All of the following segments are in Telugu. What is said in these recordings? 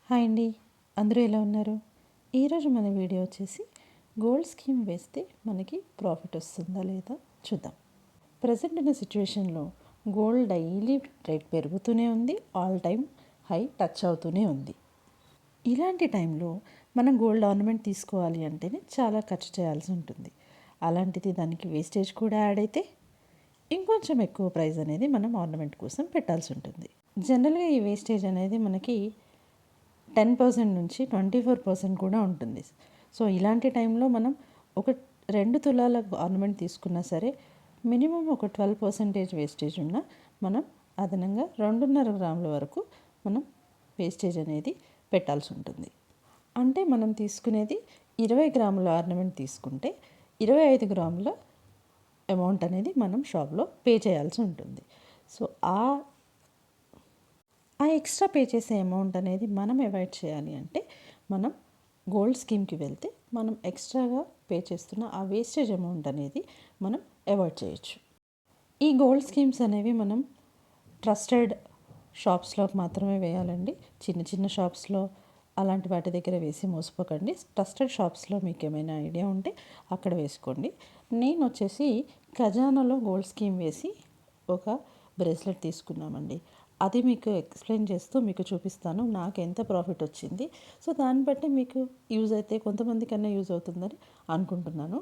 హాయ్ అండి, అందరూ ఎలా ఉన్నారు? ఈరోజు మన వీడియో వచ్చేసి గోల్డ్ స్కీమ్ వేస్తే మనకి ప్రాఫిట్ వస్తుందా లేదా చూద్దాం. ప్రజెంట్ ఉన్న సిచ్యువేషన్లో గోల్డ్ డైలీ రేట్ పెరుగుతూనే ఉంది, ఆల్ టైమ్ హై టచ్ అవుతూనే ఉంది. ఇలాంటి టైంలో మనం గోల్డ్ ఆర్నమెంట్ తీసుకోవాలి అంటేనే చాలా ఖర్చు చేయాల్సి ఉంటుంది. అలాంటిది దానికి వేస్టేజ్ కూడా యాడ్ అయితే ఇంకొంచెం ఎక్కువ ప్రైస్ అనేది మనం ఆర్నమెంట్ కోసం పెట్టాల్సి ఉంటుంది. జనరల్గా ఈ వేస్టేజ్ అనేది మనకి 10% నుంచి 24% కూడా ఉంటుంది. సో ఇలాంటి టైంలో మనం ఒక 2 తులాల ఆర్నమెంట్ తీసుకున్నా సరే మినిమం ఒక 12% వేస్టేజ్ ఉన్న మనం అదనంగా 2.5 గ్రాముల వరకు మనం వేస్టేజ్ అనేది పెట్టాల్సి ఉంటుంది. అంటే మనం తీసుకునేది 20 గ్రాముల ఆర్నమెంట్ తీసుకుంటే 25 గ్రాముల అమౌంట్ అనేది మనం షాప్లో పే చేయాల్సి ఉంటుంది. సో ఆ ఎక్స్ట్రా పే చేసే అమౌంట్ అనేది మనం అవాయిడ్ చేయాలి అంటే మనం గోల్డ్ స్కీమ్కి వెళ్తే మనం ఎక్స్ట్రాగా పే చేస్తున్న ఆ వేస్టేజ్ అమౌంట్ అనేది మనం అవాయిడ్ చేయొచ్చు. ఈ గోల్డ్ స్కీమ్స్ అనేవి మనం ట్రస్టెడ్ షాప్స్లో మాత్రమే వేయాలండి. చిన్న చిన్న షాప్స్లో అలాంటి వాటి దగ్గర వేసి మోసపోకండి. ట్రస్టెడ్ షాప్స్లో మీకు ఏమైనా ఐడియా ఉంటే అక్కడ వేసుకోండి. నేను వచ్చేసి ఖజానాలో గోల్డ్ స్కీమ్ వేసి ఒక బ్రేస్లెట్ తీసుకున్నామండి. అది మీకు ఎక్స్ప్లెయిన్ చేస్తూ మీకు చూపిస్తాను నాకు ఎంత ప్రాఫిట్ వచ్చింది. సో దాన్ని బట్టి మీకు యూజ్ అయితే కొంతమందికన్నా యూజ్ అవుతుందని అనుకుంటున్నాను.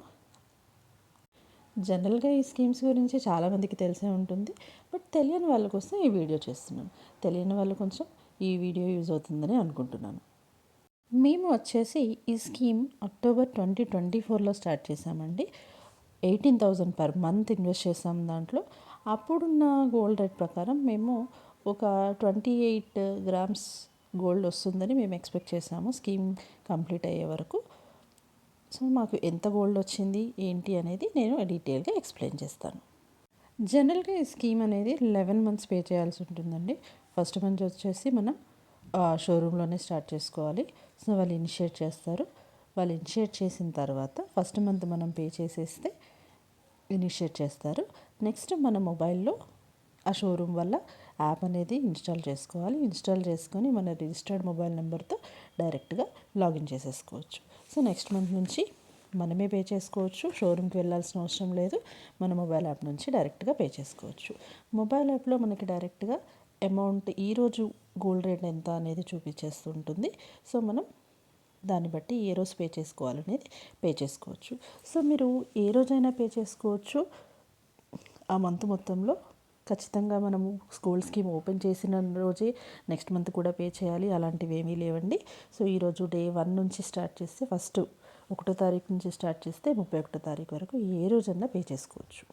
జనరల్గా ఈ స్కీమ్స్ గురించి చాలామందికి తెలిసే ఉంటుంది, బట్ తెలియని వాళ్ళ కోసం ఈ వీడియో చేస్తున్నాను. తెలియని వాళ్ళు కొంచెం ఈ వీడియో యూజ్ అవుతుందని అనుకుంటున్నాను. మేము వచ్చేసి ఈ స్కీమ్ అక్టోబర్ 2024లో స్టార్ట్ చేసామండి. 18,000 పర్ మంత్ ఇన్వెస్ట్ చేసాం దాంట్లో. అప్పుడున్న గోల్డ్ రేట్ ప్రకారం మేము ఒక 28 గ్రామ్స్ గోల్డ్ వస్తుందని మేము ఎక్స్పెక్ట్ చేసాము స్కీమ్ కంప్లీట్ అయ్యే వరకు. సో మాకు ఎంత గోల్డ్ వచ్చింది ఏంటి అనేది నేను డీటెయిల్గా ఎక్స్ప్లెయిన్ చేస్తాను. జనరల్గా ఈ స్కీమ్ అనేది 11 మంత్స్ పే చేయాల్సి ఉంటుందండి. ఫస్ట్ మంత్ వచ్చేసి మనం షోరూంలోనే స్టార్ట్ చేసుకోవాలి. సో వాళ్ళు ఇనిషియేట్ చేస్తారు. వాళ్ళు ఇనిషియేట్ చేసిన తర్వాత ఫస్ట్ మంత్ మనం పే చేసేస్తే ఇనిషియేట్ చేస్తారు. నెక్స్ట్ మన మొబైల్లో ఆ షోరూమ్ వల్ల యాప్ అనేది ఇన్స్టాల్ చేసుకోవాలి. ఇన్స్టాల్ చేసుకొని మన రిజిస్టర్డ్ మొబైల్ నెంబర్తో డైరెక్ట్గా లాగిన్ చేసేసుకోవచ్చు. సో నెక్స్ట్ మంత్ నుంచి మనమే పే చేసుకోవచ్చు. షోరూమ్కి వెళ్ళాల్సిన అవసరం లేదు. మన మొబైల్ యాప్ నుంచి డైరెక్ట్గా పే చేసుకోవచ్చు. మొబైల్ యాప్లో మనకి డైరెక్ట్గా అమౌంట్ ఈరోజు గోల్డ్ రేట్ ఎంత అనేది చూపించేస్తుంటుంది. సో మనం దాన్ని బట్టి ఏ రోజు పే చేసుకోవాలనేది పే చేసుకోవచ్చు. సో మీరు ఏ రోజైనా పే చేసుకోవచ్చు. ఆ మంత్ మొత్తంలో ఖచ్చితంగా మనము గోల్డ్ స్కీమ్ ఓపెన్ చేసిన రోజే నెక్స్ట్ మంత్ కూడా పే చేయాలి అలాంటివి ఏమీ లేవండి. సో ఈరోజు డే 1 నుంచి స్టార్ట్ చేస్తే ఫస్ట్ 1వ తారీఖు నుంచి స్టార్ట్ చేస్తే 31వ తారీఖు వరకు ఏ రోజన్నా పే చేసుకోవచ్చు.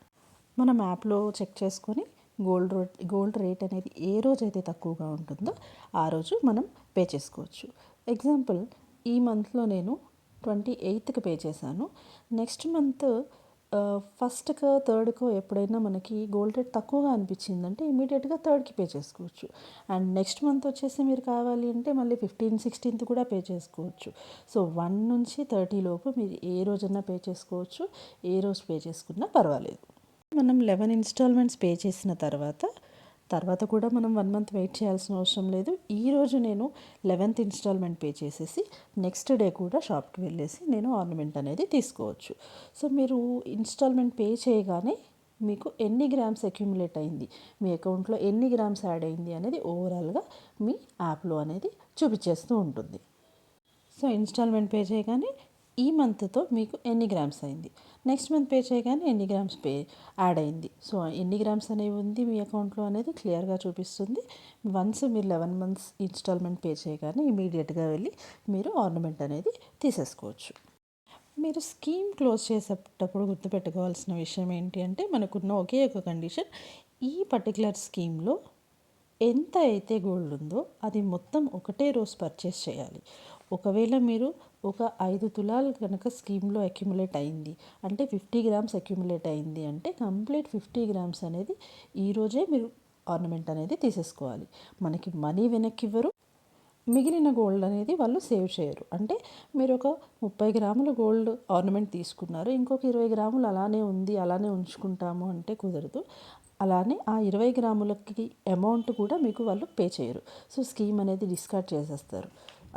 మనం యాప్లో చెక్ చేసుకొని గోల్డ్ రేట్ అనేది ఏ రోజైతే తక్కువగా ఉంటుందో ఆ రోజు మనం పే చేసుకోవచ్చు. ఎగ్జాంపుల్ ఈ మంత్లో నేను 28కి పే చేశాను. నెక్స్ట్ మంత్ ఫస్ట్కో 3ర్డ్కో ఎప్పుడైనా మనకి గోల్డ్ రేట్ తక్కువగా అనిపించిందంటే ఇమీడియట్గా 3ర్డ్కి పే చేసుకోవచ్చు. అండ్ నెక్స్ట్ మంత్ వచ్చేసి మీరు కావాలి అంటే మళ్ళీ 15, 16th కూడా పే చేసుకోవచ్చు. సో 1 నుంచి 30 లోపు మీరు ఏ రోజన్నా పే చేసుకోవచ్చు. ఏ రోజు పే చేసుకున్నా పర్వాలేదు. మనం 11 ఇన్స్టాల్మెంట్స్ పే చేసిన తర్వాత కూడా మనం 1 మంత్ వెయిట్ చేయాల్సిన అవసరం లేదు. ఈరోజు నేను 11th ఇన్స్టాల్మెంట్ పే చేసేసి నెక్స్ట్ డే కూడా షాప్కి వెళ్ళేసి నేను ఆర్నమెంట్ అనేది తీసుకోవచ్చు. సో మీరు ఇన్స్టాల్మెంట్ పే చేయగానే మీకు ఎన్ని గ్రామ్స్ అక్యుములేట్ అయింది, మీ అకౌంట్లో ఎన్ని గ్రామ్స్ యాడ్ అయింది అనేది ఓవరాల్గా మీ యాప్లో అనేది చూపించేస్తూ ఉంటుంది. సో ఇన్స్టాల్మెంట్ పే చేయగానే ఈ మంత్తో మీకు ఎన్ని గ్రామ్స్ అయింది, నెక్స్ట్ మంత్ పే చేయగానే ఎన్ని గ్రామ్స్ యాడ్ అయింది, సో ఎన్ని గ్రామ్స్ అనేవి ఉంది మీ అకౌంట్లో అనేది క్లియర్గా చూపిస్తుంది. వన్స్ మీరు 11 మంత్స్ ఇన్స్టాల్మెంట్ పే చేయగానే ఇమీడియట్గా వెళ్ళి మీరు ఆర్నమెంట్ అనేది తీసేసుకోవచ్చు. మీరు స్కీమ్ క్లోజ్ చేసేటప్పుడు గుర్తుపెట్టుకోవాల్సిన విషయం ఏంటి అంటే మనకున్న ఒకే ఒక కండిషన్, ఈ పర్టికులర్ స్కీమ్లో ఎంత అయితే గోల్డ్ ఉందో అది మొత్తం ఒకటే రోజు పర్చేస్ చేయాలి. ఒకవేళ మీరు ఒక 5 తులాలు కనుక స్కీమ్లో అక్యుములేట్ అయింది అంటే 50 గ్రామ్స్ అక్యుములేట్ అయింది అంటే కంప్లీట్ 50 గ్రామ్స్ అనేది ఈరోజే మీరు ఆర్నమెంట్ అనేది తీసేసుకోవాలి. మనకి మనీ వెనక్కి ఇవ్వరు, మిగిలిన గోల్డ్ అనేది వాళ్ళు సేవ్ చేయరు. అంటే మీరు ఒక 30 గ్రాముల గోల్డ్ ఆర్నమెంట్ తీసుకున్నారు, ఇంకొక 20 గ్రాములు అలానే ఉంది అలానే ఉంచుకుంటాము అంటే కుదరదు. అలానే ఆ 20 గ్రాములకి అమౌంట్ కూడా మీకు వాళ్ళు పే చేయరు. సో స్కీమ్ అనేది డిస్కార్డ్ చేసేస్తారు.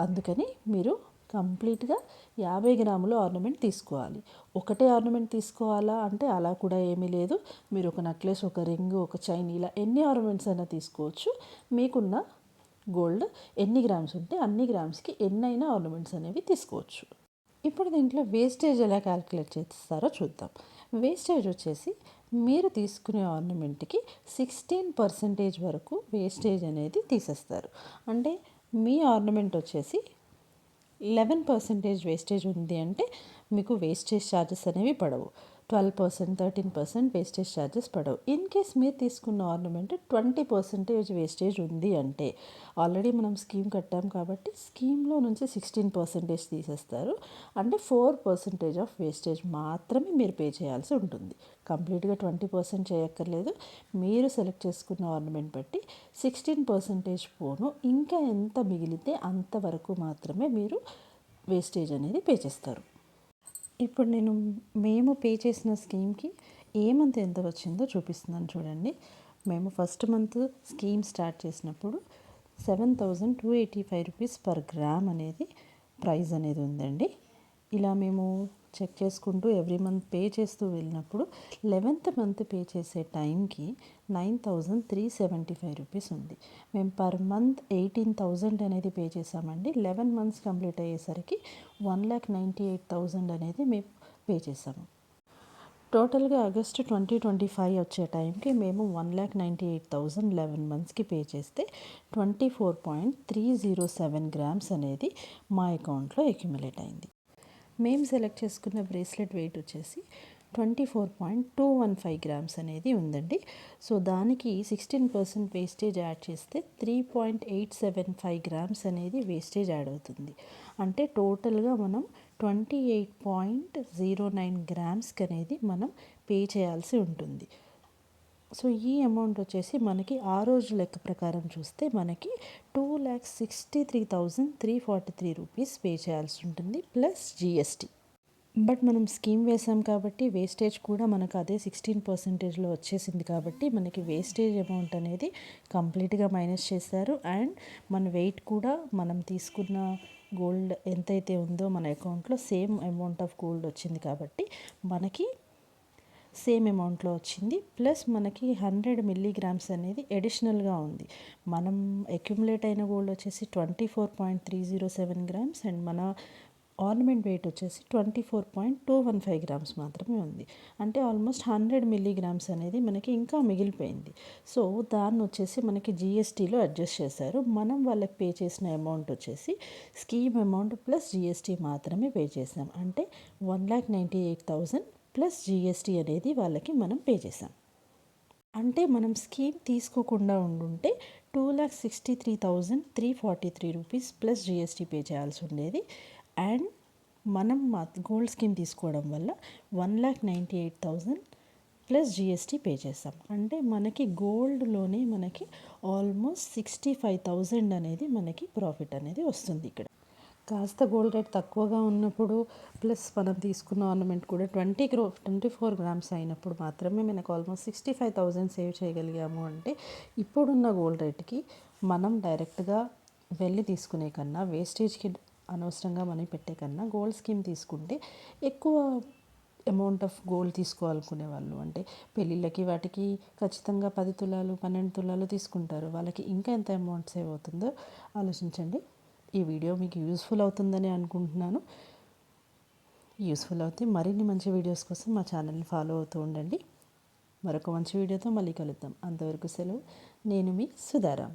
అందుకని మీరు కంప్లీట్గా 50 గ్రాముల ఆర్నమెంట్ తీసుకోవాలి. ఒకటే ఆర్నమెంట్ తీసుకోవాలా అంటే అలా కూడా ఏమీ లేదు. మీరు ఒక నెక్లెస్, ఒక రింగ్, ఒక చైన్ ఇలా ఎన్ని ఆర్నమెంట్స్ అయినా తీసుకోవచ్చు. మీకున్న గోల్డ్ ఎన్ని గ్రామ్స్ ఉంటే అన్ని గ్రామ్స్కి ఎన్నైనా ఆర్నమెంట్స్ అనేవి తీసుకోవచ్చు. ఇప్పుడు దీంట్లో వేస్టేజ్ ఎలా క్యాలిక్యులేట్ చేస్తారో చూద్దాం. వేస్టేజ్ వచ్చేసి మీరు తీసుకునే ఆర్నమెంట్కి 16% వరకు వేస్టేజ్ అనేది తీసేస్తారు. అంటే మీ ఆర్నమెంట్ వచ్చేసి 11% వేస్టేజ్ ఉంది అంటే మీకు వేస్టేజ్ ఛార్జెస్ అనేవి పడవు. 12%, 13% వేస్టేజ్ ఛార్జెస్ పడవు. ఇన్ కేస్ మీరు తీసుకున్న ఆర్నమెంట్ 20% వేస్టేజ్ ఉంది అంటే ఆల్రెడీ మనం స్కీమ్ కట్టాం కాబట్టి స్కీమ్లో నుంచి 16% తీసేస్తారు. అంటే 4% ఆఫ్ వేస్టేజ్ మాత్రమే మీరు పే చేయాల్సి ఉంటుంది. కంప్లీట్గా 20% చేయక్కర్లేదు. మీరు సెలెక్ట్ చేసుకున్న ఆర్నమెంట్ బట్టి 16% పోను ఇంకా ఎంత మిగిలితే అంతవరకు మాత్రమే మీరు వేస్టేజ్ అనేది పే చేస్తారు. ఇప్పుడు మేము పే చేసిన స్కీమ్కి ఏ మంత్ ఎంత వచ్చిందో చూపిస్తున్నాను చూడండి. మేము ఫస్ట్ మంత్ స్కీమ్ స్టార్ట్ చేసినప్పుడు 7,285 రూపీస్ పర్ గ్రామ్ అనేది ప్రైస్ అనేది ఉందండి. ఇలా మేము చెక్ చేసుకుంటూ ఎవ్రీ మంత్ పే చేస్తూ వెళ్ళినప్పుడు 11th మంత్ పే చేసే టైంకి 9,375 రూపీస్ ఉంది. మేము పర్ మంత్ 18,000 అనేది పే చేసామండి. 11 మంత్స్ కంప్లీట్ అయ్యేసరికి 1,98,000 అనేది మేము పే చేసాము. టోటల్గా ఆగస్ట్ 2025 వచ్చే టైంకి మేము 1,98,000 11 మంత్స్కి పే చేస్తే 24.307 గ్రామ్స్ అనేది మా అకౌంట్లో అక్యుములేట్ అయింది. మేము సెలెక్ట్ చేసుకున్న బ్రేస్లెట్ వెయిట్ వచ్చేసి 24.215 గ్రామ్స్ అనేది ఉందండి. సో దానికి 16% వేస్టేజ్ యాడ్ చేస్తే 3.875 గ్రామ్స్ అనేది వేస్టేజ్ యాడ్ అవుతుంది. అంటే టోటల్గా మనం 28.09 గ్రామ్స్కి అనేది మనం పే చేయాల్సి ఉంటుంది. సో ఈ అమౌంట్ వచ్చేసి మనకి ఆ రోజు లెక్క ప్రకారం చూస్తే మనకి 2,63,343 రూపీస్ పే చేయాల్సి ఉంటుంది ప్లస్ జిఎస్టీ. బట్ మనం స్కీమ్ వేసాం కాబట్టి వేస్టేజ్ కూడా మనకు అదే 16%లో వచ్చేసింది కాబట్టి మనకి వేస్టేజ్ అమౌంట్ అనేది కంప్లీట్గా మైనస్ చేశారు. అండ్ మన వెయిట్ కూడా మనం తీసుకున్న గోల్డ్ ఎంతైతే ఉందో మన అకౌంట్లో సేమ్ అమౌంట్ ఆఫ్ గోల్డ్ వచ్చింది కాబట్టి మనకి సేమ్ అమౌంట్లో వచ్చింది. ప్లస్ మనకి 100 మిల్లీగ్రామ్స్ అనేది అడిషనల్గా ఉంది. మనం అక్యుములేట్ అయిన గోల్డ్ వచ్చేసి 24.307 గ్రామ్స్ అండ్ మన ఆర్నమెంట్ వెయిట్ వచ్చేసి 24.215 గ్రామ్స్ మాత్రమే ఉంది. అంటే ఆల్మోస్ట్ 100 మిల్లీగ్రామ్స్ అనేది మనకి ఇంకా మిగిలిపోయింది. సో దాన్ని వచ్చేసి మనకి జిఎస్టీలో అడ్జస్ట్ చేశారు. మనం వాళ్ళకి పే చేసిన అమౌంట్ వచ్చేసి స్కీమ్ అమౌంట్ ప్లస్ జిఎస్టీ మాత్రమే పే చేసాం. అంటే 1,98,000 ప్లస్ జిఎస్టీ అనేది వాళ్ళకి మనం పే చేసాం. అంటే మనం స్కీమ్ తీసుకోకుండా ఉండుంటే 2,63,343 రూపీస్ ప్లస్ జిఎస్టీ పే చేయాల్సి ఉండేది. అండ్ మనం గోల్డ్ స్కీమ్ తీసుకోవడం వల్ల 1,98,000 ప్లస్ జిఎస్టీ పే చేస్తాం. అంటే మనకి గోల్డ్లోనే మనకి ఆల్మోస్ట్ 65,000 అనేది మనకి ప్రాఫిట్ అనేది వస్తుంది. ఇక్కడ కాస్త గోల్డ్ రేట్ తక్కువగా ఉన్నప్పుడు ప్లస్ మనం తీసుకున్న ఆర్నమెంట్ కూడా 24 గ్రామ్స్ అయినప్పుడు మాత్రమే మనకు ఆల్మోస్ట్ 65,000 సేవ్ చేయగలిగాము. అంటే ఇప్పుడున్న గోల్డ్ రేట్కి మనం డైరెక్ట్గా వెళ్ళి తీసుకునే కన్నా వేస్టేజ్కి అనవసరంగా మనీ పెట్టే కన్నా గోల్డ్ స్కీమ్ తీసుకుంటే ఎక్కువ అమౌంట్ ఆఫ్ గోల్డ్ తీసుకోవాలనుకునే వాళ్ళు అంటే పెళ్ళిళ్ళకి వాటికి ఖచ్చితంగా 10 తులాలు 12 తులాలు తీసుకుంటారు. వాళ్ళకి ఇంకా ఎంత అమౌంట్ సేవ్ అవుతుందో ఆలోచించండి. ఈ వీడియో మీకు యూస్ఫుల్ అవుతుందని అనుకుంటున్నాను. యూస్ఫుల్ అవుతే మరిన్ని మంచి వీడియోస్ కోసం మా ఛానల్ని ఫాలో అవుతూ ఉండండి. మరొక మంచి వీడియోతో మళ్ళీ కలుద్దాం. అంతవరకు సెలవు. నేను మీ సుధారాం.